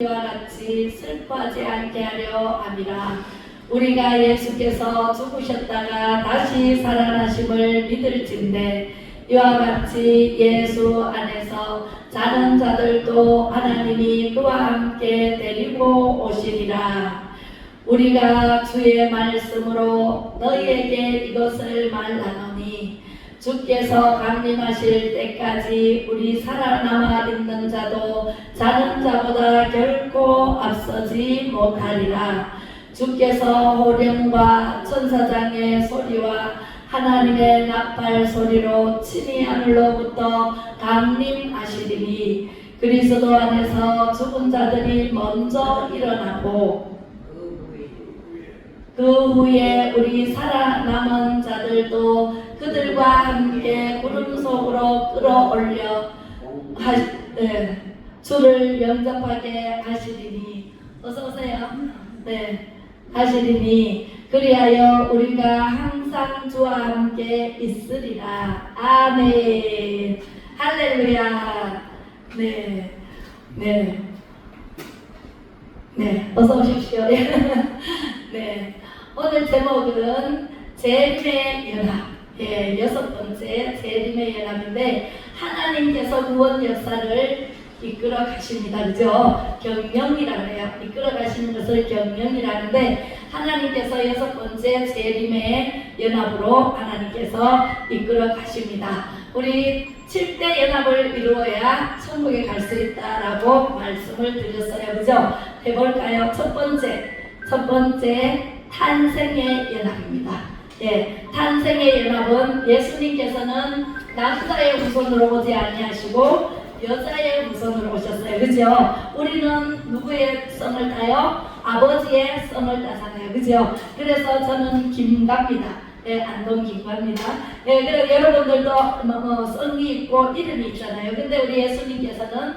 이와 같이 슬퍼하지 않게 하려 함이라. 우리가 예수께서 죽으셨다가 다시 살아나심을 믿을진대 이와 같이 예수 안에서 자는 자들도 하나님이 그와 함께 데리고 오시리라. 우리가 주의 말씀으로 너희에게 이것을 말하노니 주께서 강림하실 때까지 우리 살아남아 있는 자도 자는 자보다 결코 앞서지 못하리라. 주께서 호령과 천사장의 소리와 하나님의 나팔 소리로 친히 하늘로부터 강림하시리니 그리스도 안에서 죽은 자들이 먼저 일어나고 그 후에 우리 살아남은 자들도 그들과 함께 구름 속으로 끌어올려 주를 영접하게 하시리니 어서 오세요. 네, 하시리니 그리하여 우리가 항상 주와 함께 있으리라. 아멘. 할렐루야. 네, 네, 네, 어서 오십시오. 네, 오늘 제목은 재림의 연합. 예, 6번째 재림의 연합인데 하나님께서 구원 역사를 이끌어 가십니다. 그죠? 경영이라고 해요. 이끌어 가시는 것을 경영이라는데 하나님께서 6번째 재림의 연합으로 하나님께서 이끌어 가십니다. 우리 7대 연합을 이루어야 천국에 갈 수 있다라고 말씀을 드렸어요. 그죠? 해볼까요? 첫 번째 탄생의 연합입니다. 예, 탄생의 연합은 예수님께서는 남자의 후손으로 오지 아니하시고 여자의 후손으로 오셨어요. 그죠? 우리는 누구의 성을 타요? 아버지의 성을 따잖아요. 그죠? 그래서 저는 김가입니다. 예, 안동 김가입니다. 예, 그리고 여러분들도 성이 있고 이름이 있잖아요. 근데 우리 예수님께서는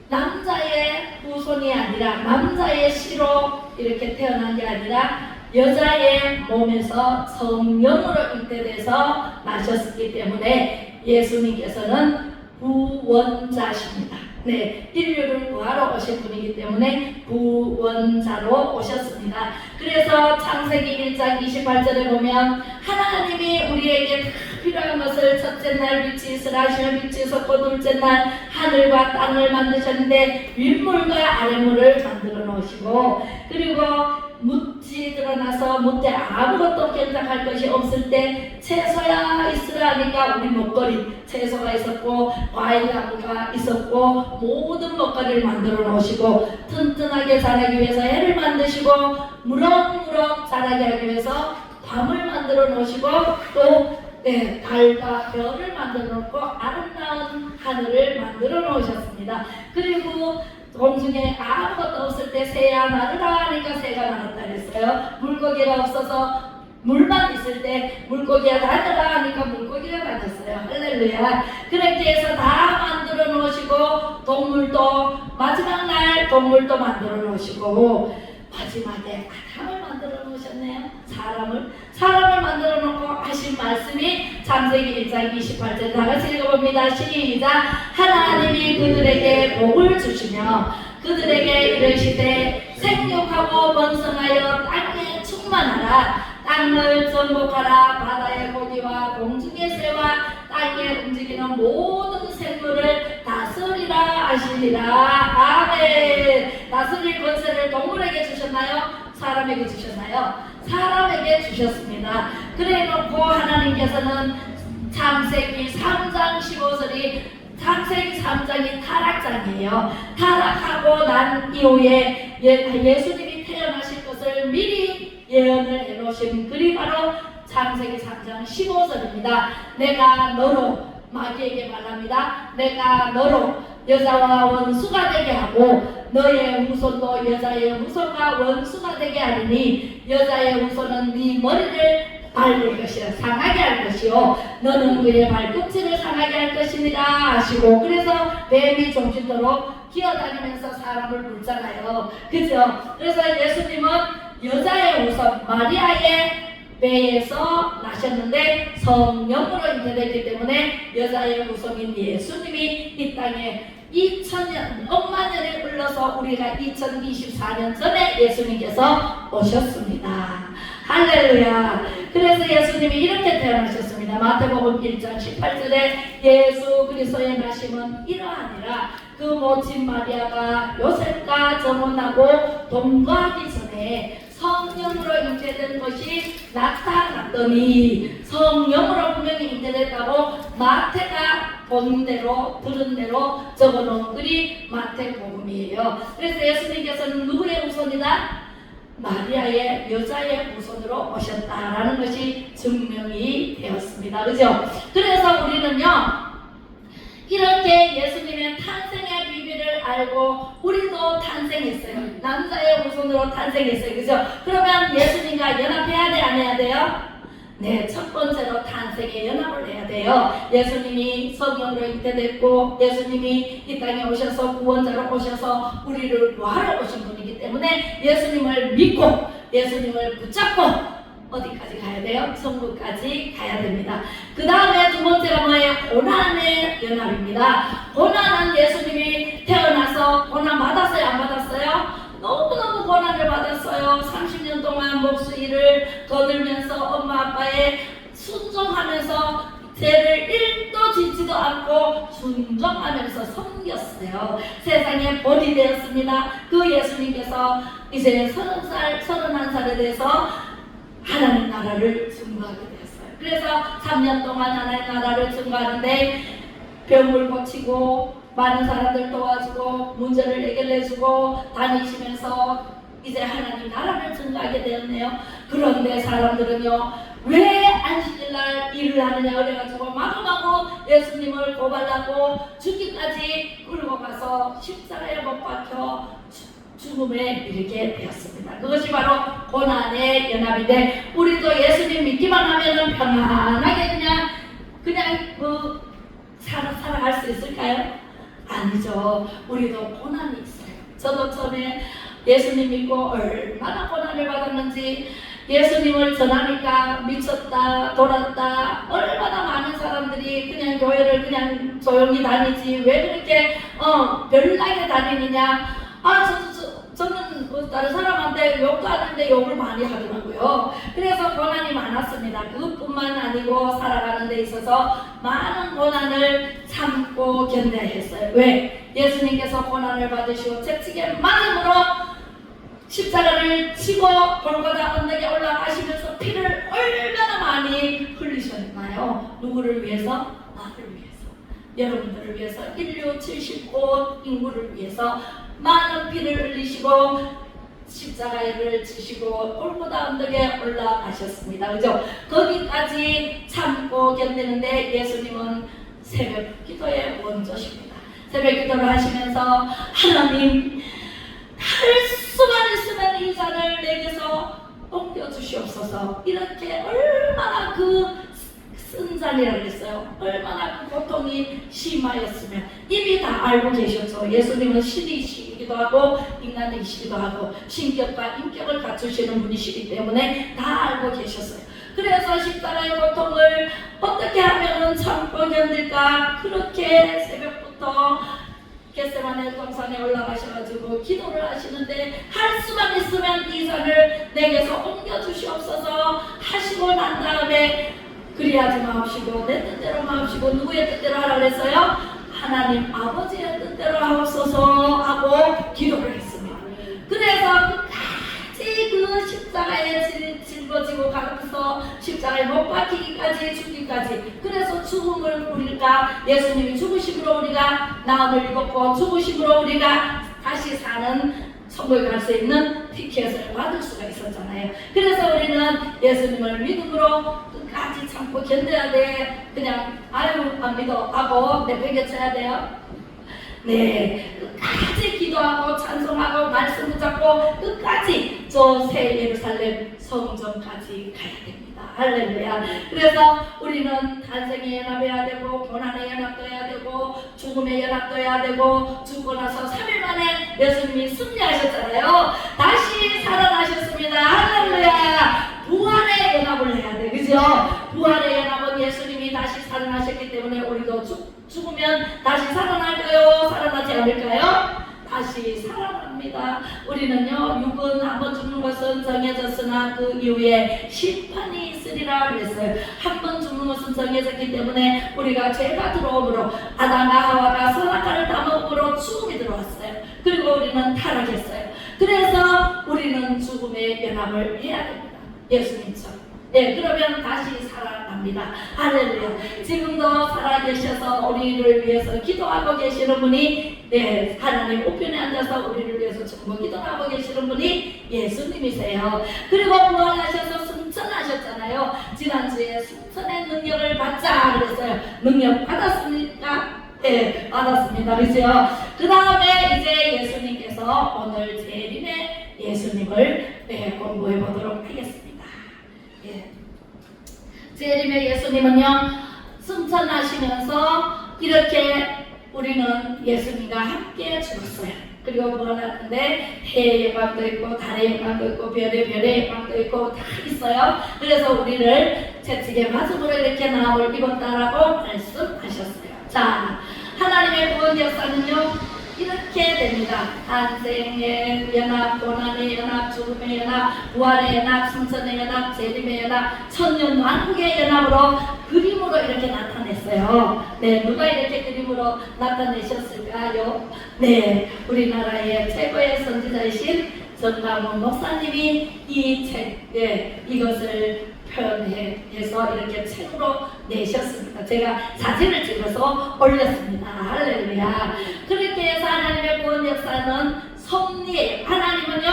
남자의 후손이 아니라 남자의 씨로 이렇게 태어난 게 아니라 여자의 몸에서 성령으로 잉태돼서 나셨기 때문에 예수님께서는 구원자십니다. 네, 인류를 구하러 오신 분이기 때문에 구원자로 오셨습니다. 그래서 창세기 1장 28절에 보면 하나님이 우리에게 다 필요한 것을 첫째 날 빛이 있으라 하시며 빛이 있었고 둘째 날 하늘과 땅을 만드셨는데 윗물과 아랫물을 만들어 놓으시고 그리고 묻지 드러나서 묻되 아무것도 견작할 것이 없을 때 채소야 있으라 하니까 우리 먹거리 채소가 있었고 과일나무가 있었고 모든 먹거리를 만들어 놓으시고 튼튼하게 자라기 위해서 해를 만드시고 무럭무럭 자라게 하기 위해서 밤을 만들어 놓으시고 또 달과 별을 만들어 놓고 아름다운 하늘을 만들어 놓으셨습니다. 그리고 공중에 아무것도 없을 때 새야 나르라 하니까 새가 나왔다 그랬어요. 물고기가 없어서 물만 있을 때 물고기가 다녀라 하니까 물고기가 다녔어요. 할렐루야. 그렇게 해서 다 만들어 놓으시고 동물도 마지막 날 동물도 만들어 놓으시고 마지막에 아담을 만들어 놓으셨네요. 사람을 만들어 놓고 하신 말씀이 창세기 1장 28절 다 같이 읽어봅니다. 시작. 하나님이 그들에게 복을 주시며 그들에게 이르시되 생육하고 번성하여 땅에 충만하라. 땅을 정복하라. 바다의 고기와 공중의 새와 땅에 움직이는 모든 생물을 다스리라 하시니라. 아멘. 다스릴 권세를 동물에게 주셨나요? 사람에게 주셨나요? 사람에게 주셨습니다. 그래 놓고 하나님께서는 창세기 3장 15절이 창세기 3장이 타락장이에요. 타락하고 난 이후에 예수님이 태어나실 것을 미리 예언을 해놓으신 글이 바로 창세기 3장 15절입니다. 내가 너로 마귀에게 말합니다. 내가 너로 여자와 원수가 되게 하고 너의 후손도 여자의 후손과 원수가 되게 하리니 여자의 후손은 네 머리를 밟을 것이라 상하게 할 것이요 너는 그의 발꿈치를 상하게 할 것입니다 하시고 그래서 뱀이 종짓도록 기어다니면서 사람을 물잖아요. 그죠? 그래서 예수님은 여자의 후손 마리아의 배에서 나셨는데 성령으로 잉태됐기 때문에 여자의 후손인 예수님이 이 땅에 2000년, 억만 년이 흘러서 우리가 2024년 전에 예수님께서 오셨습니다. 할렐루야. 그래서 예수님이 이렇게 태어나셨습니다. 마태복음 1장 18절에 예수 그리스도의 나심은 이러하니라. 그 모친 마리아가 요셉과 정혼하고 동거하기 전에 성령으로 임재된 것이 나타났더니, 성령으로 분명히 임재됐다고 마태가 본 대로 들은 대로 적어놓은 글이 마태복음이에요. 그래서 예수님께서는 누구의 후손이다? 마리아의, 여자의 후손으로 오셨다라는 것이 증명이 되었습니다. 그죠? 그래서 우리는요, 이렇게 예수님의 탄생의 비밀을 알고 우리도 탄생했어요. 남자의 후손으로 탄생했어요. 그죠? 그러면 예수님과 연합해야 돼, 안 해야 돼요? 네, 첫 번째로 탄생에 연합을 해야 돼요. 예수님이 성령으로 잉태됐고 예수님이 이 땅에 오셔서 구원자로 오셔서 우리를 구하러 오신 분이기 때문에 예수님을 믿고 예수님을 붙잡고 어디까지 가야 돼요? 천국까지 가야 됩니다. 그 다음에 두 번째가 뭐예요? 고난의 연합입니다. 고난은 예수님이 태어나서 고난 받았어요? 안 받았어요? 너무너무 고난을 받았어요. 30년 동안 목수일을 거들면서 엄마 아빠의 순종하면서 죄를 1도 짓지도 않고 순종하면서 섬겼어요. 세상에 본이 되었습니다. 그 예수님께서 이제 30살, 31살에 대해서 하나님 나라를 증거하게 되었어요. 그래서 3년 동안 하나님 나라를 증거하는데 병을 고치고 많은 사람들 도와주고 문제를 해결해주고 다니시면서 이제 하나님 나라를 증거하게 되었네요. 그런데 사람들은요, 왜 안식일날 일을 하느냐 그래가지고 마구마구 예수님을 고발하고 죽기까지 끌고 가서 십자가에 못 박혀 죽음에 이르게 되었습니다. 그것이 바로 고난의 연합인데, 우리도 예수님 믿기만 하면은 편안하게 그냥 살아갈 수 있을까요? 아니죠. 우리도 고난이 있어요. 저도 전에 예수님 믿고 얼마나 고난을 받았는지, 예수님을 전하니까 미쳤다 돌았다, 얼마나 많은 사람들이 그냥 교회를 그냥 조용히 다니지 왜 그렇게 별나게 다니느냐. 저는 다른 사람한테 욕도 하는데 욕을 많이 하더라고요. 그래서 고난이 많았습니다. 그것뿐만 아니고 살아가는 데 있어서 많은 고난을 참고 견뎌야 했어요. 왜? 예수님께서 고난을 받으시고 채찍에 맞음으로 십자가를 치고 골고다 언덕에 올라가시면서 피를 얼마나 많이 흘리셨나요? 누구를 위해서? 나를 위해서, 여러분들을 위해서, 인류 70억 인구를 위해서 많은 피를 흘리시고 십자가를 지시고 골고다 언덕에 올라가셨습니다. 그죠? 거기까지 참고 견디는데 예수님은 새벽 기도의 원조십니다. 새벽 기도를 하시면서 하나님, 할 수만 있으면 이 잔을 내게서 옮겨주시옵소서. 이렇게 얼마나 쓴 잔이라고 했어요. 얼마나 그 고통이 심하였으면 이미 다 알고 계셨죠. 예수님은 신이시기도 하고 인간이시기도 하고 신격과 인격을 갖추시는 분이시기 때문에 다 알고 계셨어요. 그래서 십자가의 고통을 어떻게 하면 참고 견딜까, 그렇게 새벽부터 겟세마네 동산에 올라가셔가지고 기도를 하시는데, 할 수만 있으면 이 잔을 내게서 옮겨주시옵소서 하시고 난 다음에 그리하지 마옵시고 내 뜻대로 마옵시고 누구의 뜻대로 하라 그랬어요? 하나님 아버지의 뜻대로 하옵소서 하고 기도를 했습니다. 그래서 끝까지 그 십자가에 짊어지고 가면서 십자가에 못 박히기까지 죽기까지, 그래서 죽음을 우리가, 예수님이 죽으심으로 우리가 나음을 입었고 죽으심으로 우리가 다시 사는 천국에 갈 수 있는 티켓을 받을 수가 있었잖아요. 그래서 우리는 예수님을 믿음으로 끝까지 참고 견뎌야 돼. 그냥 아유 안 믿어 하고 내팽개쳐야 돼요. 네, 끝까지 기도하고 찬송하고 말씀 붙잡고 끝까지 저 새 예루살렘 성전까지 가야 됩니다. 할렐루야. 그래서 우리는 탄생에 연합해야 되고 고난에 연합돼야 되고 죽음에 연합돼야 되고, 죽고 나서 3일 만에 예수님이 승리하셨잖아요. 다시 살아나셨습니다. 할렐루야. 부활의 연합을 해야 돼. 그죠? 부활의 연합은 예수님이 다시 살아나셨기 때문에 우리도 죽으면 다시 살아날까요? 살아나지 다시 살아납니다. 우리는요, 육은 한번 죽는 것은 정해졌으나 그 이후에 심판이 있으리라 그랬어요. 한번 죽는 것은 정해졌기 때문에 우리가 죄가 들어오므로 아담과 하와가 선악과를 다 먹음으로 죽음이 들어왔어요. 그리고 우리는 타락했어요. 그래서 우리는 죽음의 연합을 해야 됩니다. 예수님처럼. 예, 그러면 다시 살아납니다. 할렐루야. 지금도 살아계셔서 우리를 위해서 기도하고 계시는 분이, 예, 하나님 우편에 앉아서 우리를 위해서 전부 기도하고 계시는 분이 예수님이세요. 그리고 부활하셔서 승천하셨잖아요. 지난주에 승천의 능력을 받자 그랬어요. 능력 받았습니까? 네, 받았습니다. 그죠? 그 다음에 이제 예수님께서 오늘 재림의 예수님을, 네, 공부해 보도록 하겠습니다. 예. 재림의 예수님은요, 승천하시면서 이렇게 우리는 예수님과 함께 죽었어요. 그리고 부활하는데 해의 영광도 있고 달의 영광도 있고 별의 영광도 있고 다 있어요. 그래서 우리를 채찍의 맞음으로 이렇게 나음을 입었다라고 말씀하셨어요. 자, 하나님의 구원 역사는요, 이렇게 됩니다. 탄생의 연합, 고난의 연합, 죽음의 연합, 부활의 연합, 승천의 연합, 재림의 연합, 천년 만국의 연합으로 그림으로 이렇게 나타냈어요. 네, 누가 이렇게 그림으로 나타내셨을까요? 네, 우리나라의 최고의 선지자이신 전강훈 목사님이 이 책, 이것을 표현해서 이렇게 책으로 내셨습니다. 제가 사진을 찍어서 올렸습니다. 할렐루야. 그렇게 해서 하나님의 구원 역사는 섭리예요. 하나님은요,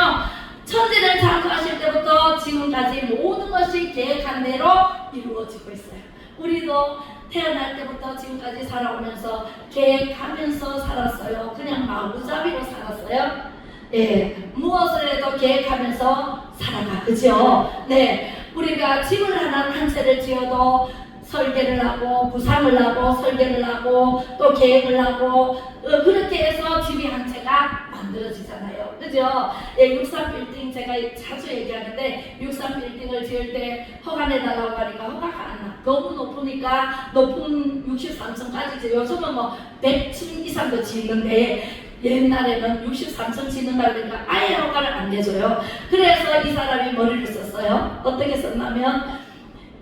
천지를 창조하실 때부터 지금까지 모든 것이 계획한 대로 이루어지고 있어요. 우리도 태어날 때부터 지금까지 살아오면서 계획하면서 살았어요. 그냥 마구잡이로 살았어요. 예, 무엇을 해도 계획하면서 살아가. 그죠? 네. 우리가 집을 하나 한 채를 지어도 설계를 하고 구상을 하고 설계를 하고 또 계획을 하고 그렇게 해서 집이 한 채가 만들어지잖아요. 그죠? 예, 63빌딩 제가 자주 얘기하는데 63빌딩을 지을 때 허가 내달라고 하니까 허가가 안 나. 너무 높으니까 높은 63층까지 지어요. 요즘은 뭐 100층 이상도 지는데 옛날에는 63층 짓는다 그러니까 아예 허가를 안 내줘요. 그래서 이 사람이 머리를 썼어요. 어떻게 썼냐면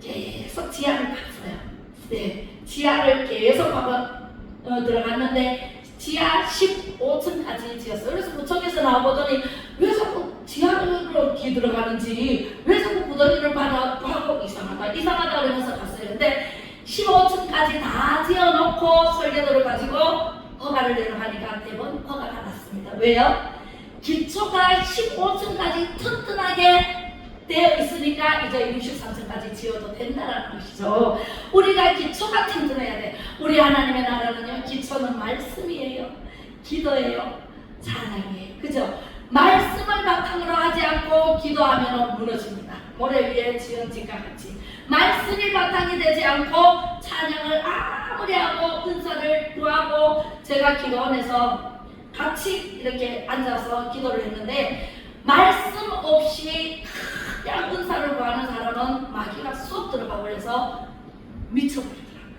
계속 지하를 봤어요. 네, 지하를 계속 들어갔는데 지하 15층까지 지었어요. 그래서 구청에서 나와보더니 왜 자꾸 지하로 들어가는지, 왜 자꾸 구덩이를 파고 이상하다 그러면서 갔어요. 근데 15층까지 다 지어놓고 설계도를 가지고 허가를 내려가니까 대부분 허가가 났습니다. 왜요? 기초가 15층까지 튼튼하게 되어 있으니까 이제 63층까지 지어도 된다는 것이죠. 우리가 기초가 튼튼해야 돼. 우리 하나님의 나라는요, 기초는 말씀이에요. 기도예요. 찬양이에요. 그죠? 말씀을 바탕으로 하지 않고 기도하면 무너집니다. 모래 위에 지은 집과 같이. 말씀이 바탕이 되지 않고 찬양을 아무리 하고 은사를 구하고, 제가 기도원에서 같이 이렇게 앉아서 기도를 했는데 말씀 없이 그냥 은사를 구하는 사람은 마귀가 쏙 들어가 버려서 미쳐버리더라고요.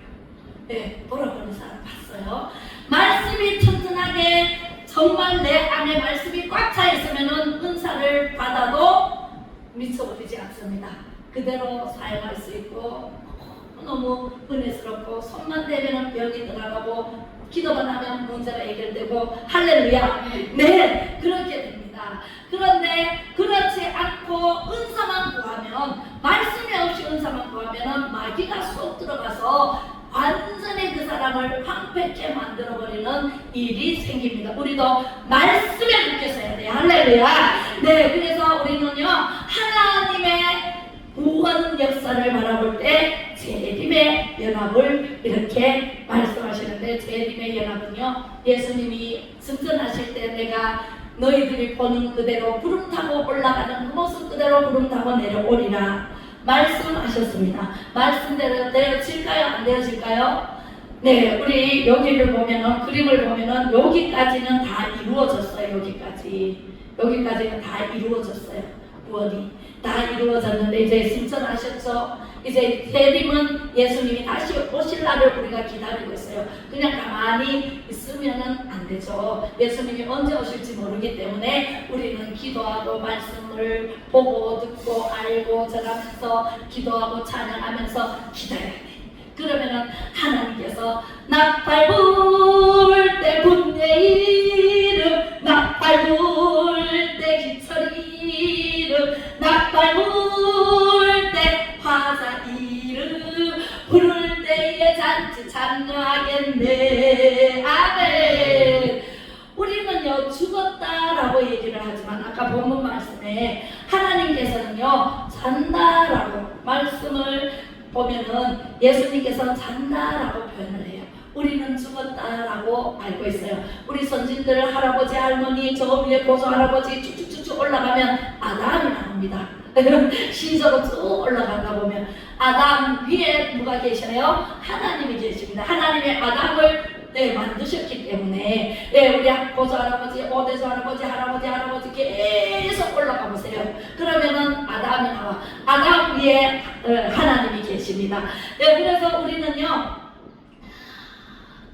네, 돌아보는 사람 봤어요. 말씀이 튼튼하게 정말 내 안에 말씀이 꽉 차 있으면은 은사를 받아도 미쳐버리지 않습니다. 그대로 사용할 수 있고 너무 은혜스럽고, 손만 대면 병이 들어가고 기도만 하면 문제가 해결되고, 할렐루야. 네, 그렇게 됩니다. 그런데 그렇지 않고 은사만 구하면, 말씀이 없이 은사만 구하면 마귀가 쏙 들어가서 완전히 그 사람을 황폐케 만들어버리는 일이 생깁니다. 우리도 말씀에 묶여서 해야 돼요. 할렐루야. 네, 그래서 우리는요, 하나님의 구원 역사를 바라볼 때 재림의 연합을 이렇게 말씀하시는데, 재림의 연합은요, 예수님이 승천하실 때 내가 너희들이 보는 그대로 구름 타고 올라가는 그 모습 그대로 구름 타고 내려오리라 말씀하셨습니다. 말씀대로 되어질까요? 안 되어질까요? 네, 우리 여기를 보면은, 그림을 보면은 여기까지는 다 이루어졌어요. 여기까지는 다 이루어졌어요. 구원이 다 이루어졌는데 이제 승천하셨죠. 이제 재림은 예수님이 다시 오실 날을 우리가 기다리고 있어요. 그냥 가만히 있으면은 안 되죠. 예수님이 언제 오실지 모르기 때문에 우리는 기도하고 말씀을 보고 듣고 알고 전하면서 기도하고 찬양하면서 기다려야 돼. 그러면은 하나님께서 나팔 불 때 분의 이름, 나팔 불 때 기철 이름, 나팔 불 때 화사 이름, 부를 때에 잔치 참여하겠네. 아멘. 우리는요 죽었다라고 얘기를 하지만 아까 본문 말씀에 하나님께서는요 잔다라고 말씀을 보면은 예수님께서 잔다라고 표현을 해요. 우리는 죽었다라고 알고 있어요. 우리 선진들 할아버지 할머니 저 위에 보조 할아버지 쭉쭉쭉 올라가면 아담이 나옵니다. 시저로 쭉 올라가다 보면 아담 위에 누가 계셔요? 하나님이 계십니다. 하나님의 아담을 만드셨기 때문에 우리 보조 할아버지, 오대조 할아버지, 할아버지 계속 올라가 보세요. 그러면은 아담이 나와. 아담 위에 하나님이 계십니다. 그래서 우리는요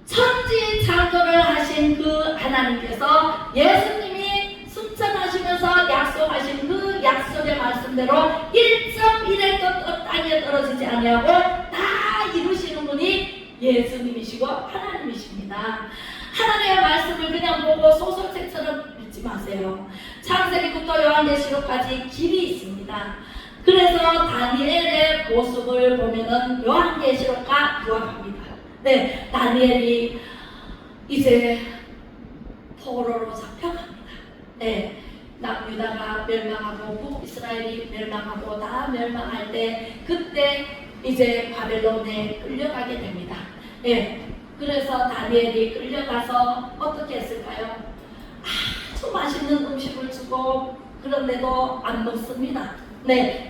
천지 창조를 하신 그 하나님께서 예수님이 승천하시면서 약속하신 그 약속의 말씀대로 1.1의 것 땅에 떨어지지 아니하고 다 이루시는 분이 예수님이시고 하나님이십니다. 하나님의 말씀을 그냥 보고 소설책처럼 읽지 마세요. 창세기부터 요한계시록까지 길이 있습니다. 그래서 다니엘의 모습을 보면은 요한계시록과 유학합니다. 다니엘이 이제 포로로 잡혀갑니다. 남유다가 멸망하고 북이스라엘이 멸망하고 다 멸망할 때 그때 이제 바벨론에 끌려가게 됩니다. 그래서 다니엘이 끌려가서 어떻게 했을까요? 아주 맛있는 음식을 주고 그런데도 안 먹습니다.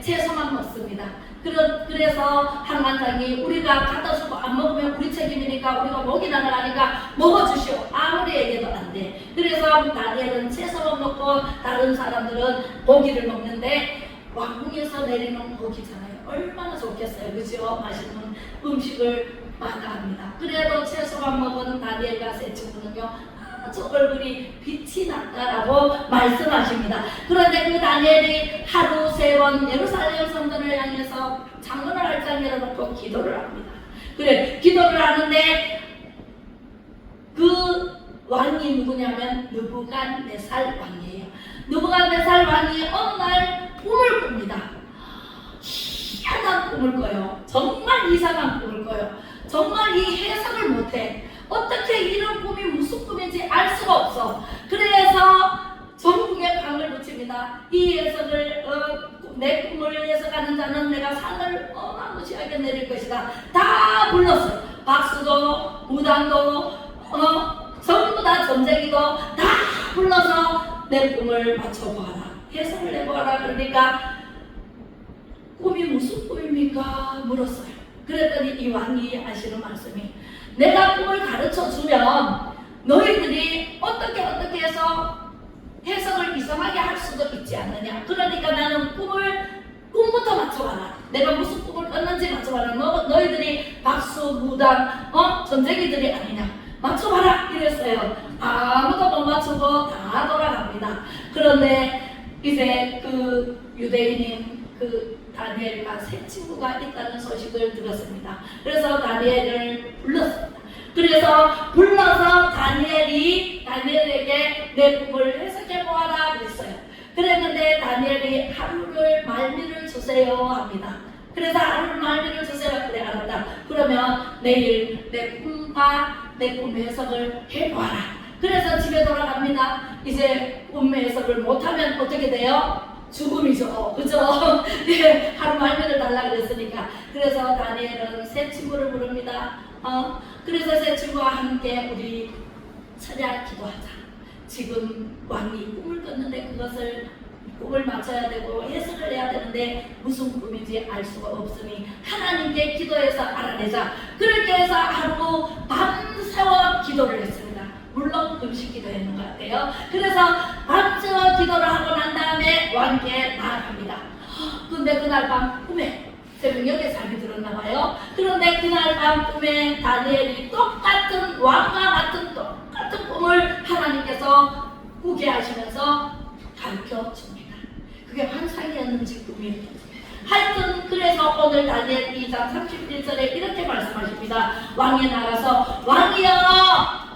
채소만 먹습니다. 그래서 한관장이 우리가 갖다 주고 안 먹으면 우리 책임이니까 우리가 먹이나 나가니까 먹어주시오. 아무리 얘기해도 안 돼. 그래서 다니엘은 채소만 먹고 다른 사람들은 고기를 먹는데 왕궁에서 내리는 고기잖아요. 얼마나 좋겠어요. 그죠? 맛있는 음식을 마다합니다. 그래도 채소만 먹은 다니엘과 세 친구는요 아주 얼굴이 빛이 났다라고 말씀하십니다. 그런데 그 다니엘이 하루 3번 예루살렘 성전을 향해서 창문을 활짝 열어놓고 기도를 합니다. 기도를 하는데 그 왕이 누구냐면 느부갓네살 왕이에요. 느부갓네살 왕이 어느 날 꿈을 꿉니다. 희한한 꿈을 꿔요. 정말 이상한 꿈을 꿔요. 정말 이 해석을 못해. 어떻게 이런 꿈이 무슨 꿈인지 알 수가 없어. 그래서 전국에 방을 붙입니다. 이 해석을 내 꿈을 해석하는 자는 내가 상을 어마무시하게 내릴 것이다. 다 불렀어요. 박수도 무당도 전부 다 전쟁이도 다 불러서 내 꿈을 맞춰보아라. 해석을 해보아라. 그러니까 꿈이 무슨 꿈입니까? 물었어요. 그랬더니 이 왕이 하시는 말씀이 내가 꿈을 가르쳐 주면 너희들이 어떻게 해서 해석을 이상하게 할 수도 있지 않느냐. 그러니까 나는 꿈부터 맞춰봐라. 내가 무슨 꿈을 꿨는지 맞춰봐라. 너희들이 박수, 무당, 전쟁이들이 아니냐. 맞춰봐라. 이랬어요. 아무도 못 맞추고 다 돌아갑니다. 그런데 이제 그 유대인인 그 다니엘과 세 친구가 있다는 소식을 들었습니다. 그래서 다니엘을 불렀습니다. 그래서 불러서 다니엘에게 내 꿈을 해석해 보아라 그랬어요. 그랬는데 다니엘이 하루를 말미를 주세요 합니다. 그래서 하루를 말미를 주세요. 그래 알았다. 그러면 내일 내 꿈과 내 꿈 해석을 해보아라. 그래서 집에 돌아갑니다. 이제 꿈 해석을 못하면 어떻게 돼요? 죽음이죠. 그죠? 하루 말미를 달라 그랬으니까. 그래서 다니엘은 세 친구를 부릅니다. 그래서 세 친구와 함께 우리 철야 기도하자. 지금 왕이 꿈을 꿨는데 그것을 꿈을 맞춰야 되고 해석을 해야 되는데 무슨 꿈인지 알 수가 없으니 하나님께 기도해서 알아내자. 그렇게 해서 하루 밤새워 기도를 했습니다. 물론 음식 기도했는 것 같아요. 그래서 밤새워 기도를 하고 난 다음에 이제 왕께 나아갑니다. 근데 그날 밤 꿈에 새벽녘에 잠이 들었나 봐요. 그런데 그날 밤 꿈에 다니엘이 똑같은 왕과 같은 똑같은 꿈을 하나님께서 꾸게 하시면서 가르쳐 줍니다. 그게 환상이었는지 꿈이었는지. 하여튼 그래서 오늘 다니엘 2장 31절에 이렇게 말씀하십니다. 왕이 나가서 왕이여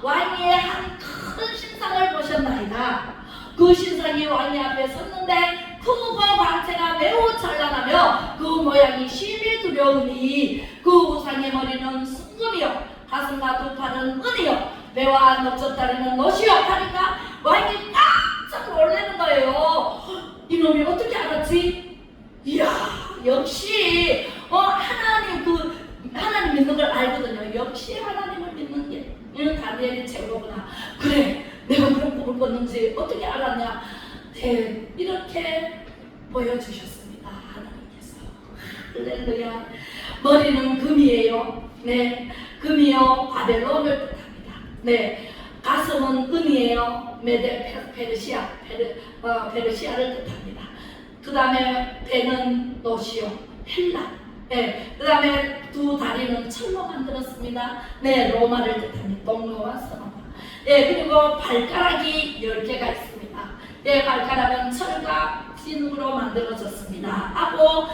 왕의 한 큰 신상을 보셨나이다. 그 신상이 왕의 앞에 섰는데 크고 광채가 매우 찬란하며 그 모양이 심히 두려우니 그 우상의 머리는 순금이요 가슴과 두 팔은 은이요 배와 넓적다리는 노시요 하니까 왕이 깜짝 놀라는 거예요. 이놈이 어떻게 알았지? 이야 역시 하나님 믿는 걸 알거든요. 역시 하나님을 믿는 게 이런 다니엘이 최고구나. 그래 내가 그런 꿈을 꿨는지 어떻게 알았냐. 네, 이렇게 보여주셨습니다. 하나님께서. 할렐루야. 머리는 금이에요. 네, 금이요 바벨론을 뜻합니다. 네, 가슴은 은이에요. 메데 페르시아를 뜻합니다. 그 다음에 배는 노시요 헬라. 네, 그 다음에 두 다리는 철로 만들었습니다. 네, 로마를 뜻합니다. 동로와 서로마. 네, 그리고 발가락이 10개가 있습니다. 네, 발가락은 철과 진으로 만들어졌습니다. 하고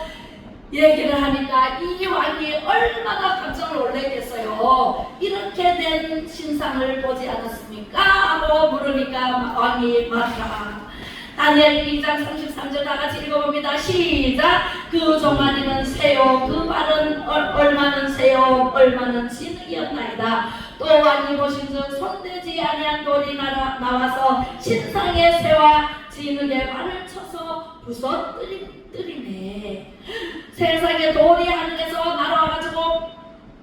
얘기를 하니까 이 왕이 얼마나 깜짝 놀랐겠어요. 이렇게 된 신상을 보지 않았습니까? 하고 물으니까 왕이 맞다. 다니엘 2장 33절 다같이 읽어봅니다. 시작. 그 종아리는 새요 그 발은 얼마는 새요 얼마는 진흙이었나이다. 또 왕이 보신즉 손대지 아니한 돌이 나와서 신상의 새와 진흙의 발을 쳐서 부서뜨리네. 세상에 돌이 하늘에서 날아와가지고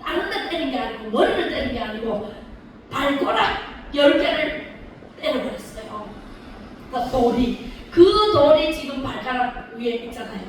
다른 데 때린 게 아니고 머리를 때린 게 아니고 발가락 10개를 때려버렸어요. 그 돌이 지금 발가락 위에 있잖아요.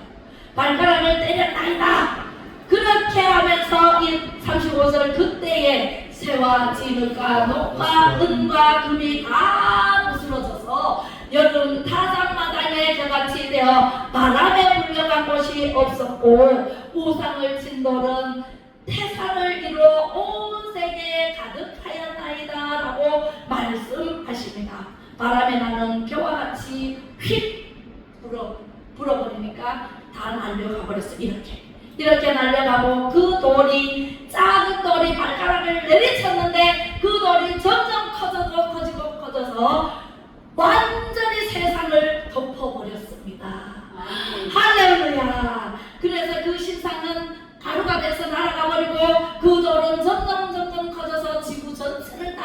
발가락을 때렸나이다. 그렇게 하면서 이 35절 그때에 새와 진흙과 녹과 은과 금이 다 부스러져서 여름 타작마당에 저같이 되어 바람에 불려간 곳이 없었고 우상을 친 돌은 태산을 이루어 온 세계에 가득하였나이다 라고 말씀하십니다. 바람에 나는 겨와 같이 휙 불어버리니까 다 날려가 버렸어. 이렇게 날려가고 그 돌이 작은 돌이 발가락을 내리쳤는데 그 돌이 점점 커져서 완전히 세상을 덮어버렸습니다. 할렐루야. 그래서 그 신상은 가루가 돼서 날아가 버리고 그 돌은 점점 커져서 지구 전체를 다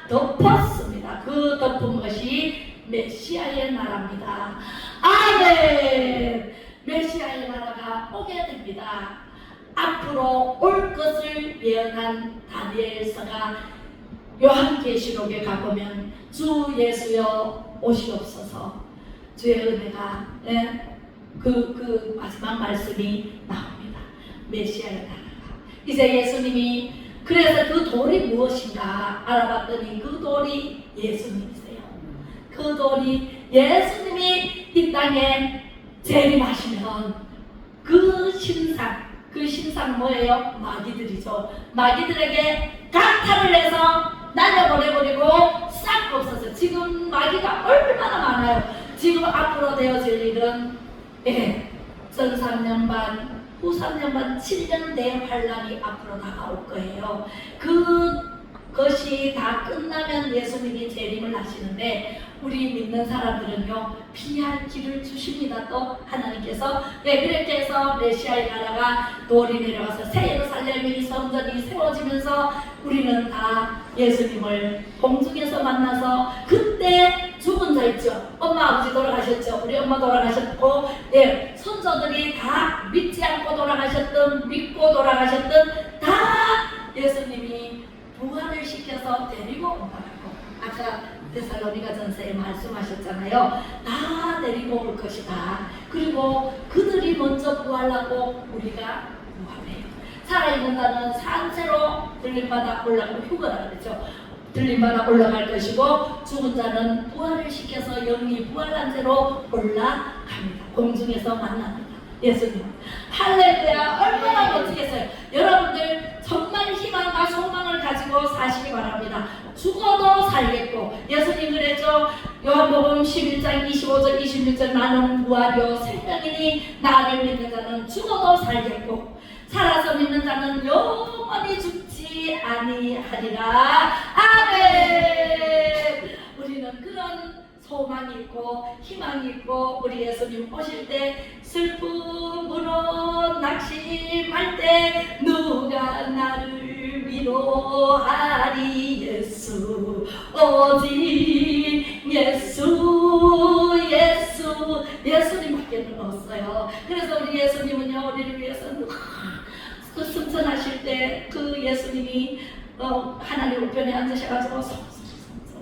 덮었습니다. 그 덮은 것이 메시아의 나라입니다. 아멘. 메시아의 나라가 오게 됩니다. 앞으로 올 것을 예언한 다니엘서가 요한계시록에 가보면 주 예수여 오시옵소서 주의 은혜가 그 마지막 말씀이 나옵니다. 메시아의 나라가 이제 예수님이 그래서 그 돌이 무엇인가 알아봤더니 그 돌이 예수님이세요. 그 돌이 예수님이 이 땅에 재림하시면 그 신상 뭐예요? 마귀들이죠. 마귀들에게 강탈을 해서 날려보내버리고 싹 없어서 지금 마귀가 얼마나 많아요. 지금 앞으로 되어질 일은 전 3년 반 후 3년 반 7년 대환란이 앞으로 다가올 거예요. 그것이 다 끝나면 예수님이 재림을 하시는데 우리 믿는 사람들은요 피할 길을 주십니다. 또 하나님께서 그렇게 해서 메시아의 나라가 돌이 내려와서 새 예루살렘이 성전이 세워지면서 우리는 다 예수님을 공중에서 만나서 그때 죽은 자 있죠. 엄마 아버지 돌아가셨죠. 우리 엄마 돌아가셨고 손자들이 다 믿지 않고 돌아가셨던 믿고 돌아가셨던 다 예수님이 부활을 시켜서 데리고 온다고 아까 데살로니가 전서에 말씀하셨잖아요. 다 데리고 올 것이다. 그리고 그들이 먼저 부활하고 우리가 부활해요. 살아있는 자는 산채로 들림받아 올라가고 휴거라 그랬죠. 들림받아 올라갈 것이고 죽은 자는 부활을 시켜서 영이 부활한 채로 올라갑니다. 공중에서 만납니다. 예수님. 할렐루야. 얼마나 멋지겠어요. 여러분들 정말 희망과 소망을 가지고 사시기 바랍니다. 죽어도 살겠고, 예수님 그랬죠. 요한복음 11장 25절 26절 나는 부활이요 생명이니 나를 믿는 자는 죽어도 살겠고 살아서 믿는 자는 영원히 죽지 아니하리라. 아멘. 우리는 그런 소망이 있고 희망이 있고, 우리 예수님 오실 때 슬픔으로 낙심할 때 누가 나를 위로하리. 예수 오직 예수 예수님밖에 없어요. 그래서 우리 예수님은요, 우리를 위해서 그 승천하실 때 그 예수님이 하나님 우편에 앉으셔가지고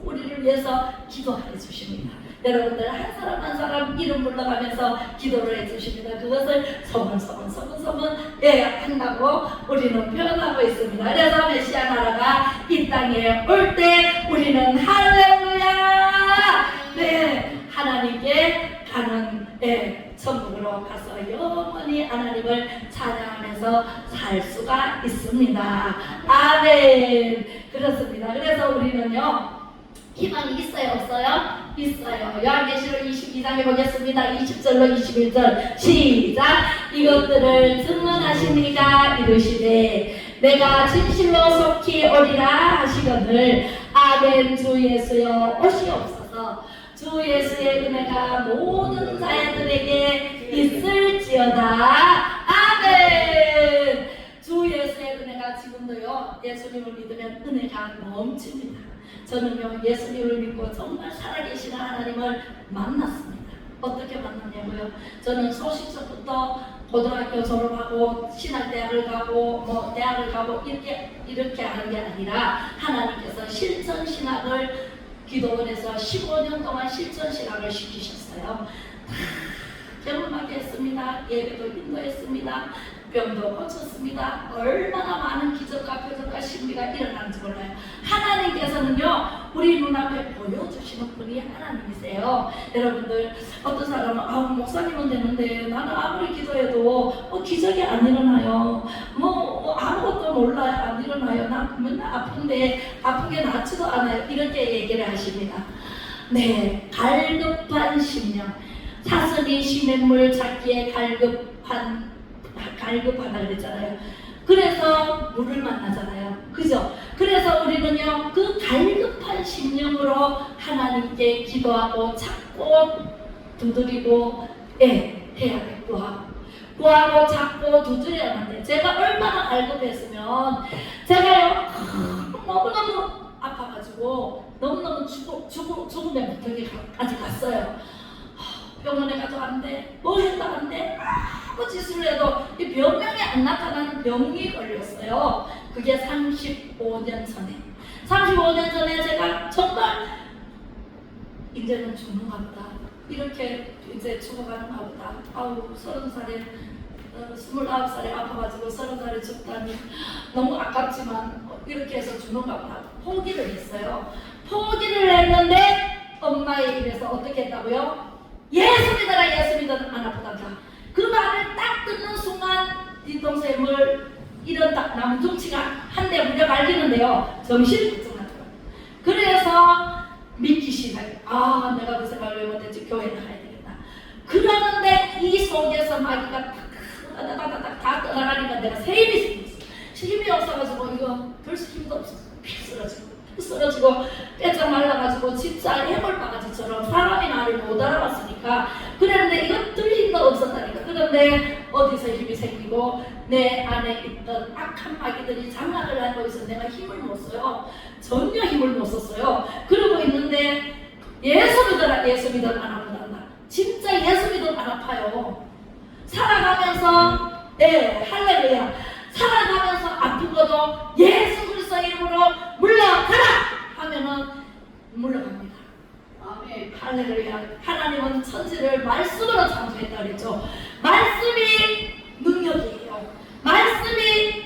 우리를 위해서 기도해 주십니다. 여러분들 한 사람 한 사람 이름 불러가면서 기도를 해 주십니다. 그것을 소문소문 한다고 우리는 표현하고 있습니다. 그래서 메시아 나라가 이 땅에 올 때 우리는 할렐루야, 네, 하나님께 가는 천국으로 가서 영원히 하나님을 찬양하면서 살 수가 있습니다. 아멘. 그렇습니다. 그래서 우리는요, 희망이 있어요, 없어요? 있어요. 요한계시록 22장에 보겠습니다. 20절로 21절 시작. 이것들을 증언하신 이가 이르시되 내가 진실로 속히 오리라 하시거늘 아멘. 주 예수여 오시옵소서. 주 예수의 은혜가 모든 자들에게 있을지어다. 아멘. 주 예수의 은혜가 지금도요, 예수님을 믿으면 은혜가 넘칩니다. 저는요, 예수님을 믿고 정말 살아계시는 하나님을 만났습니다. 어떻게 만났냐고요? 저는 소식서부터 고등학교 졸업하고 신학대학을 가고 대학을 가고 이렇게 하는 게 아니라 하나님께서 실천신학을 기도원에서 15년 동안 실천신학을 시키셨어요. 경험하게 했습니다. 예배도 인도했습니다. 병도 고쳤습니다. 얼마나 많은 기적과 표적과 신비가 일어나는지 몰라요. 하나님께서는요, 우리 눈앞에 보여주시는 분이 하나님이세요. 여러분들, 어떤 사람은 목사님은 되는데 나는 아무리 기도해도 기적이 안 일어나요. 아무것도 몰라요. 안 일어나요. 나 맨날 아픈데 아픈 게 낫지도 않아요. 이렇게 얘기를 하십니다. 네, 갈급한 심령. 사슴이 시냇물 찾기에 갈급하다 그랬잖아요. 그래서 물을 만나잖아요. 그죠? 그래서 우리는요, 그 갈급한 심령으로 하나님께 기도하고 찾고 두드리고 해야 구하고 찾고 두드려야 하는데, 제가 얼마나 갈급했으면 제가요 너무너무 아파가지고 너무너무 죽음의 문턱에까지 갔어요. 병원에 가도 안 돼, 뭐 해도 안 돼, 아무 짓을 해도 이 병명이 안 나타나는 병이 걸렸어요. 그게 35년 전에 제가 정말 이제는 죽는가 보다, 이렇게 이제 죽어가는가 보다, 30살에 29살에 아파가지고 30살에 죽다니 너무 아깝지만 이렇게 해서 죽는가 보다 포기를 했어요. 포기를 했는데 엄마의 입에서 어떻게 했다고요? 예수 믿어라, 예수 믿어라, 안 아프단다. 그 말을 딱 듣는 순간 뒤통수에 이런 딱 남중치가 한 대 물려 갈리는데요, 정신이 걱정하더라고요. 그래서 믿기 시작해요. 내가 그 생각을 왜 못했지, 교회를 가야 되겠다. 그러는데 이 속에서 마귀가 다 떠나가니까 내가 새 힘이 생겼어. 힘이 없어가지고 이거 벌써 힘도 없었어. 쓰러지고 빼짝 말라가지고 진짜 해골바가지처럼 사람이 나를 못 알아봤으니까 그랬는데 이것들 힘도 없었다니까. 그런데 어디서 힘이 생기고 내 안에 있던 악한 마귀들이 장난을 하고 있어. 내가 힘을 못 써요. 전혀 힘을 못 썼어요. 그러고 있는데 예수 믿어라, 예수 믿어라, 안 아프단다. 진짜 예수 믿어도 안 아파요. 살아가면서 할렐루야, 살아가면서 아픈 것도 예수 그리스도 이름으로 물러가라 하면은 물러갑니다. 아멘. 할렐루야. 하나님은 천지를 말씀으로 창조했다 그랬죠. 말씀이 능력이에요. 말씀이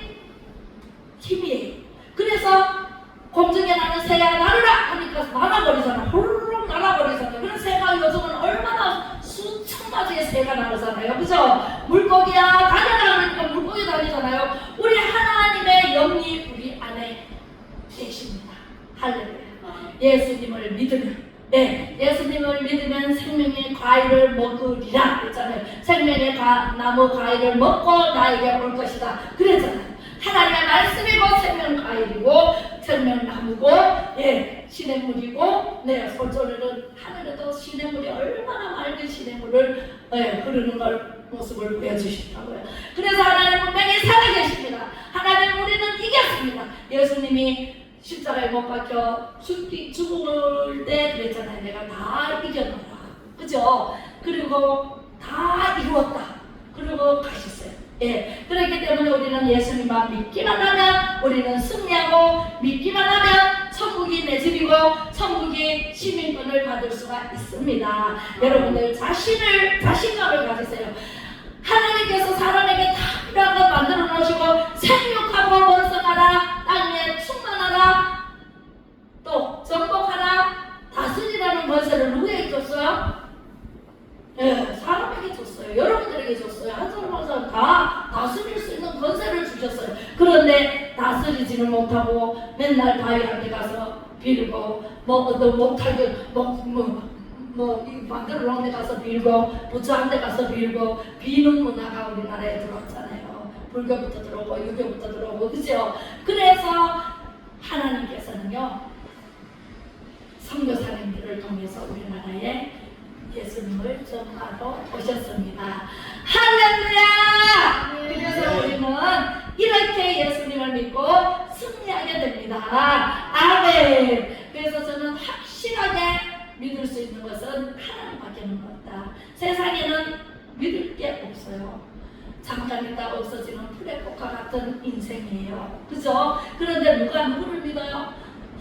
힘이에요. 그래서 공중에 나는 새야 날아라 하니까 날아버리잖아. 훌렁 날아버리잖아요. 그런 새가 요즘은 얼마나 수천 가지의 새가 나르잖아요. 그죠? 물고기야 다녀라 그러니까 물고기 다니잖아요. 우리 하나님의 영이 우리 안에 계십니다. 할렐루야. 예수님을 믿으면, 네, 예수님을 믿으면 생명의 과일을 먹으리라 그랬잖아요. 생명의 나무 과일을 먹고 나에게 올 것이다 그랬잖아요. 하나님의 말씀이고 생명 과일이고 생명나무고, 예, 시냇물이고, 네, 솔솔은 하늘에도 시냇물이 얼마나 맑은 시냇물을, 예, 흐르는 걸 모습을 보여주시더라고요. 그래서 하나님 분명히 살아계십니다. 하나님 우리는 이겼습니다. 예수님이 십자가에 못 박혀 죽을 때 그랬잖아요. 내가 다 이겼노라. 그죠? 그리고 다 이루었다. 그리고 가셨어요. 예, 그렇기 때문에 우리는 예수님만 믿기만 하면 우리는 승리하고, 믿기만 하면 천국이 내 집이고 천국이 시민권을 받을 수가 있습니다. 여러분들 자신감을 가지세요. 하나님께서 사람에게 다 필요한 것 만들어 놓으시고, 생육하고 번성하라, 땅에 충만하라, 또 정복하라, 다스리라는 권세를 누구에게 줬어요? 예, 사람에게 줬어요. 여러분들에게 줬어요. 한 사람 한 사람 다 다스릴 수 있는 권세를 주셨어요. 그런데 다스리지는 못하고 맨날 바위한테 가서 빌고, 못하게 만들어 놓은 데 가서 빌고, 부처한 데 가서 빌고, 비는 문화가 우리나라에 들어왔잖아요. 불교부터 들어오고 유교부터 들어오고, 그죠? 그래서 하나님께서는요, 선교사님들을 통해서 우리나라에 예수님을 전하러 오셨습니다. 할렐루야! 그래서 우리는 이렇게 예수님을 믿고 승리하게 됩니다. 아멘! 그래서 저는 확실하게 믿을 수 있는 것은 하나님밖에 없다. 세상에는 믿을 게 없어요. 잠깐 있다 없어지는 풀의 꽃과 같은 인생이에요. 그죠? 그런데 누가 누구를 믿어요?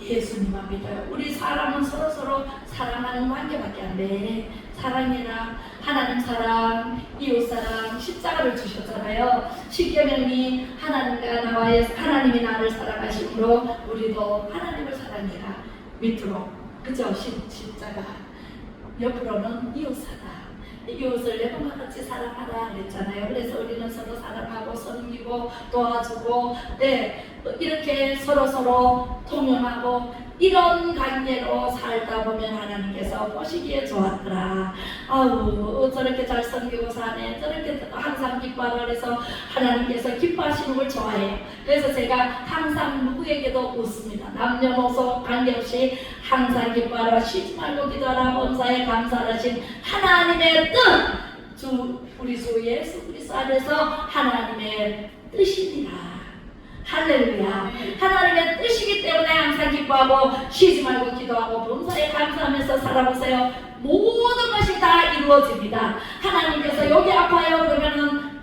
예수님만 믿어요. 우리 사람은 서로 사랑하는 관계밖에 안 돼. 사랑이나 하나님 사랑, 이웃 사랑, 십자가를 주셨잖아요. 십계명이 하나님이 나를 사랑하심으로 우리도 하나님을 사랑해라. 밑으로, 그죠? 십자가. 옆으로는 이웃 사랑. 이웃을 내 몸과 같이 사랑하라 그랬잖아요. 그래서 우리는 서로 사랑하고 섬기고 도와주고, 네, 이렇게 서로 통용하고 이런 관계로 살다 보면 하나님께서 보시기에 좋았더라. 아우, 저렇게 잘 섬기고 사네, 저렇게 항상 기뻐하라. 그래서 하나님께서 기뻐하시는 걸 좋아해요. 그래서 제가 항상 누구에게도 웃습니다. 남녀노소 관계없이 항상 기뻐하라, 쉬지 말고 기도하라, 범사에 감사하신 하나님의 뜻, 우리 주 예수 그리스도 안에서 하나님의 뜻이니라. 할렐루야. 하나님의 뜻이기 때문에 항상 기뻐하고 쉬지 말고 기도하고 범사에 감사하면서 살아보세요. 모든 것이 다 이루어집니다. 하나님께서 여기 아파요 그러면은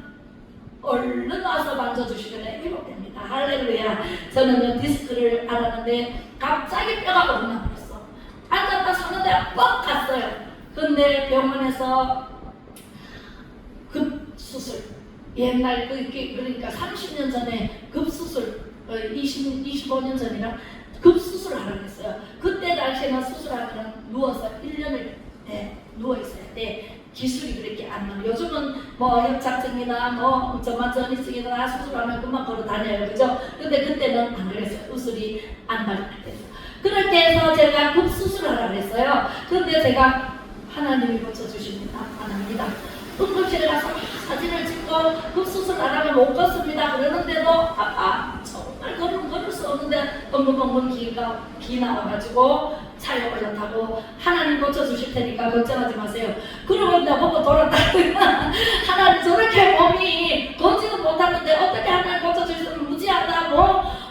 얼른 와서 만져주시면 회복됩니다. 할렐루야. 저는 디스크를 앓았는데 갑자기 뼈가 올라버렸어. 앉았다 서는데 뻑 갔어요. 근데 병원에서 급수술, 옛날 그러니까 30년 전에 급수술, 25년 전이라 급수술을 하라고 했어요. 그때 당시에는 수술하면 누워서 1년을 누워 있어야 돼. 기술이 그렇게 안 나와요. 요즘은 뭐 협착증이나 뭐 전만전이증이나 수술하면 금방 걸어 다녀요. 그죠? 근데 그때는 안 그랬어요. 수술이 안 발달돼서. 그렇게 해서 제가 급수술을 하라고 했어요. 근데 제가 하나님이 고쳐주십니다. 하나님이다. 응급실에 가서 사진을 찍고 급수술 안 하면 못 걷습니다. 그러는데도 정말 걸을 수 없는데 벙벙벙벙 기 나와가지고 차에 올라타고 하나님 고쳐주실 테니까 걱정하지 마세요. 그러고 나 보고 돌았다. 하나님 저렇게 몸이 걷지도 못하는데 어떻게 하나님 고쳐주시면 무지하다고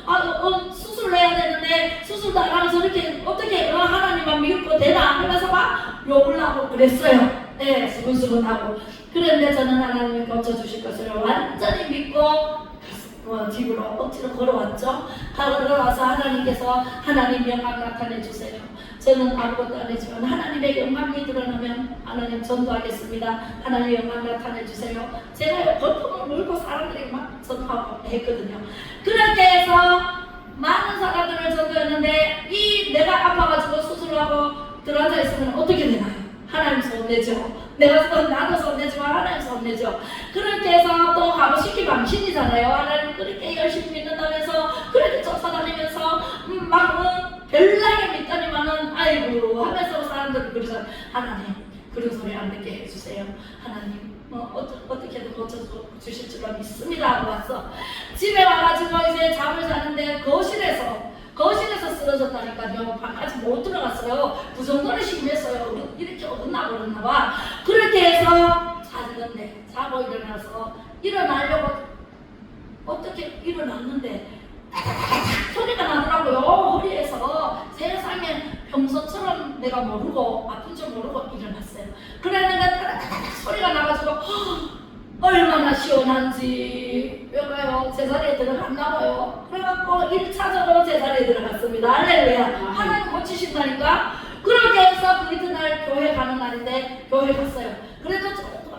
수술을 해야 되는데 수술도 안 하면 저렇게 어떻게 하나님만 믿고 되나? 그래서 막 욕을 하고 그랬어요. 네, 수근수근하고. 그런데 저는 하나님이 고쳐주실 것을 완전히 믿고 집으로 억지로 걸어왔죠. 걸어와서 하나님께서 하나님 영광 나타내 주세요. 저는 아무것도 안 했지만 하나님의 영광이 드러나면 하나님 전도하겠습니다. 하나님 영광 나타내 주세요. 제가 거품을 물고 사람들에게 막 전도하고 했거든요. 그렇게 해서 많은 사람들을 전도했는데 이 내가 아파가지고 수술하고 들어앉아 있으면 어떻게 되나요? 하나님 손내죠. 나도 손내지만 하나님 손내죠. 그렇게 해서 또 가보시기 망신이잖아요. 하나님 그렇게 열심히 믿는다면서 그렇게 쫓아다니면서 막 별나게 믿더니만은 아이고 하면서 사람들이 그러잖아요. 하나님 그런 소리 안 듣게 해주세요. 하나님 어떻게든 고쳐주실 줄로 믿습니다 하고 왔어. 집에 와가지고 이제 잠을 자는데 거실에서 쓰러졌다니까요. 방까지 못 들어갔어요. 그 정도로 심했어요. 이렇게 어긋나 버렸나봐. 그렇게 해서 자는데 자고 일어나서 일어나려고 어떻게 일어났는데 소리가 나더라고요. 허리에서. 세상에 평소처럼 내가 모르고 아픈 줄 모르고 일어났어요. 그랬는데 소리가 나가지고 얼마나 시원한지 여가요 제자리에 들어갔나봐요. 그래갖고 1차적으로 제자리에 들어갔습니다. 할렐루야. 하나님 고치신다니까. 그렇게 해서 그 이튿날 교회 가는 날인데 교회 갔어요. 그래도 조금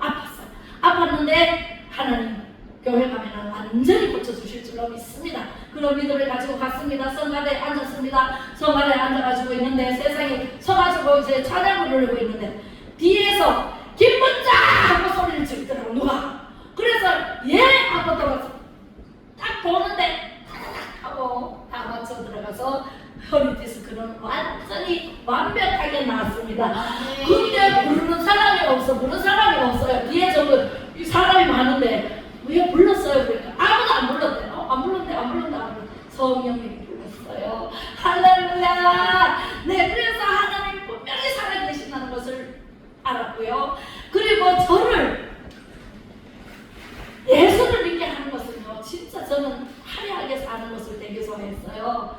아팠는데 하나님 교회 가면 완전히 고쳐주실 줄로 믿습니다. 그런 믿음을 가지고 갔습니다. 성가대에 앉았습니다. 성가대에 앉아가지고 있는데 세상에 서가지고 이제 찬양을 부르고 있는데 뒤에서 김문자 하고 소리를 지르더라고 누가. 그래서 하고 들어가서 딱 보는데 하고 다 맞춰 들어가서 허리 디스크는 완전히 완벽하게 나왔습니다. 근데 부르는 사람이 없어요. 뒤에 저거 사람이 많은데 왜 불렀어요? 그러니까 아무도 안 불렀대요. 안 불렀대. 성령님이 불렀어요. 할렐루야. 네, 그래서 하나님 분명히 살아계신다는 것을 알았고요. 그리고 저를 예수를 믿게 하는 것은요, 진짜 저는 화려하게 사는 것을 되게 좋아했어요.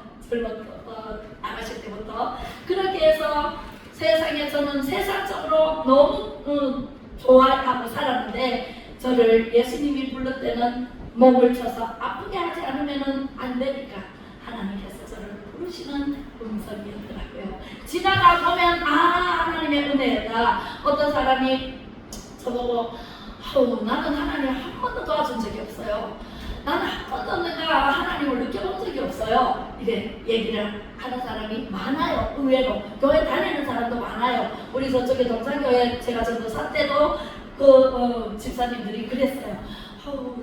나가실 때부터. 그렇게 해서 세상에 저는 세상적으로 너무 좋아하고 살았는데 저를 예수님이 부를 때는 목을 쳐서 아프게 하지 않으면 안 되니까 하나님께서 저를 부르시는 음성이었더라고요. 지나가 보면 하나님의 은혜다. 어떤 사람이 저보고 나는 하나님 한 번도 도와준 적이 없어요. 나는 한 번도 내가 하나님을 느껴본 적이 없어요. 이래 얘기를 하는 사람이 많아요. 의외로 교회 다니는 사람도 많아요. 우리 저쪽에 동산교회 제가 전도사 때도 집사님들이 그랬어요.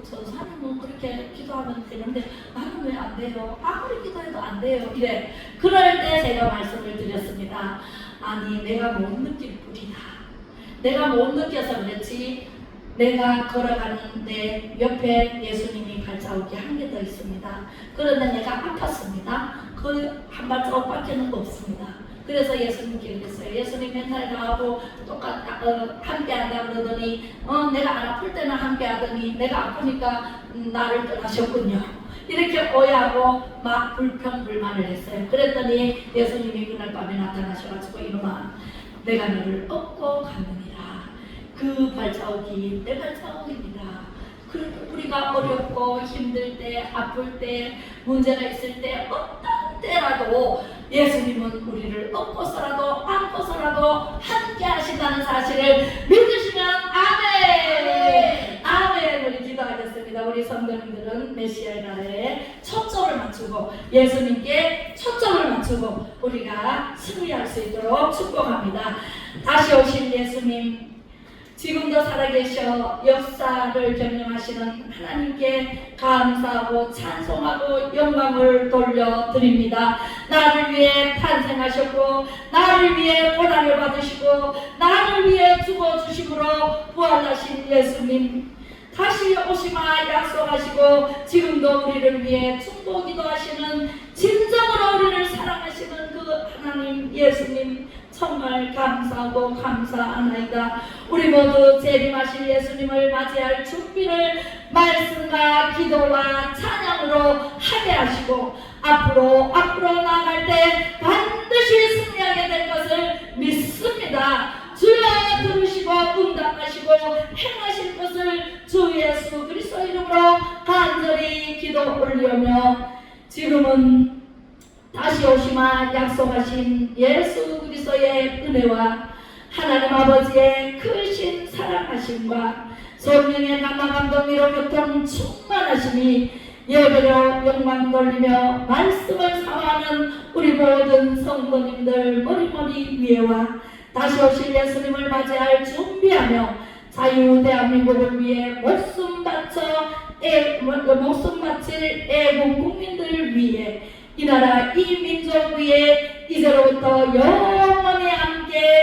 전사님은 그렇게 기도하면 되는데 나는 왜 안 돼요? 아무리 기도해도 안 돼요. 이래. 그럴 때 제가 말씀을 드렸습니다. 아니 내가 못 느낄 뿐이다. 내가 못 느껴서 그렇지 내가 걸어가는데 옆에 예수님이 발자국이 한 개 더 있습니다. 그런데 내가 아팠습니다. 그 한 발자국밖에는 없습니다. 그래서 예수님께 그랬어요. 예수님 맨날 나하고 함께 한다 그러더니 내가 안 아플 때는 함께 하더니 내가 아프니까 나를 떠나셨군요. 이렇게 오해하고 막 불평불만을 했어요. 그랬더니 예수님이 그날 밤에 나타나셔가지고 이놈아 내가 너를 업고 갔느니라. 그 발자국이 내 발자국입니다. 그렇게 우리가 어렵고 힘들 때 아플 때 문제가 있을 때 어떤 때라도 예수님은 우리를 업고서라도 안고서라도 함께 하신다는 사실을 믿으시면 아멘! 아멘! 우리 기도하겠습니다. 우리 성도님들은 메시아의 날에 초점을 맞추고 예수님께 초점을 맞추고 우리가 승리할 수 있도록 축복합니다. 다시 오신 예수님 지금도 살아계셔 역사를 경영하시는 하나님께 감사하고 찬송하고 영광을 돌려드립니다. 나를 위해 탄생하셨고 나를 위해 고난을 받으시고 나를 위해 죽어주심으로 부활하신 예수님 다시 오시마 약속하시고 지금도 우리를 위해 충고기도 하시는 진정으로 우리를 사랑하시는 그 하나님 예수님 정말 감사하고 감사하나이다. 우리 모두 재림하실 예수님을 맞이할 준비를 말씀과 기도와 찬양으로 하게 하시고 앞으로 나아갈 때 반드시 승리하게 될 것을 믿습니다. 주여 들으시고 응답하시고 행하실 것을 주 예수 그리스도 이름으로 간절히 기도 올리며 지금은 다시 오시마 약속하신 예수 그리스도의 은혜와 하나님 아버지의 크신 사랑하심과 성령의 감화 감동으로 교통 충만하심이 예배로 영광 돌리며 말씀을 사모하는 우리 모든 성도님들 머리머리 위에와 다시 오실 예수님을 맞이할 준비하며 자유 대한민국을 위해 목숨 바칠 애국 국민들 위해 이 나라 이 민족 위에 이제로부터 영원히 함께